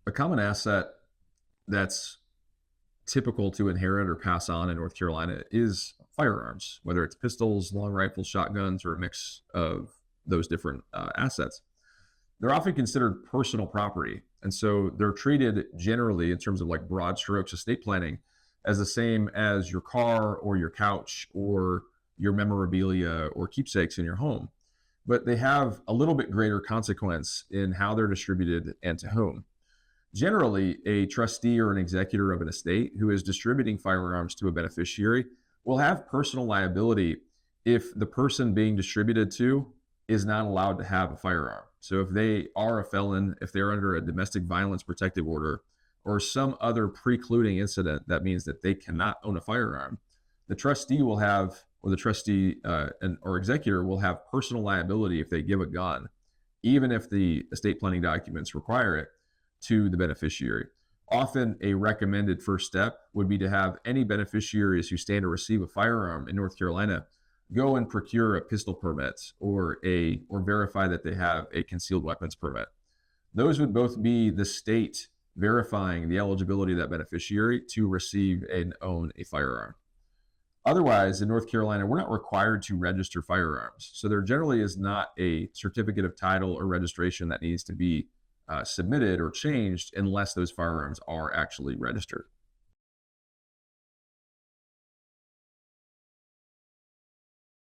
A common asset that's typical to inherit or pass on in North Carolina is firearms, whether it's pistols, long rifles, shotguns, or a mix of those different assets. They're often considered personal property. And so they're treated generally, in terms of like broad strokes estate planning, as the same as your car or your couch or your memorabilia or keepsakes in your home. But they have a little bit greater consequence in how they're distributed and to whom. Generally, a trustee or an executor of an estate who is distributing firearms to a beneficiary will have personal liability if the person being distributed to is not allowed to have a firearm. So if they are a felon, if they're under a domestic violence protective order, or some other precluding incident that means that they cannot own a firearm, the trustee will have, or the trustee or executor will have personal liability if they give a gun, even if the estate planning documents require it, to the beneficiary. Often, a recommended first step would be to have any beneficiaries who stand to receive a firearm in North Carolina go and procure a pistol permit or verify that they have a concealed weapons permit. Those would both be the state verifying the eligibility of that beneficiary to receive and own a firearm. Otherwise, in North Carolina, we're not required to register firearms. So there generally is not a certificate of title or registration that needs to be submitted or changed unless those firearms are actually registered.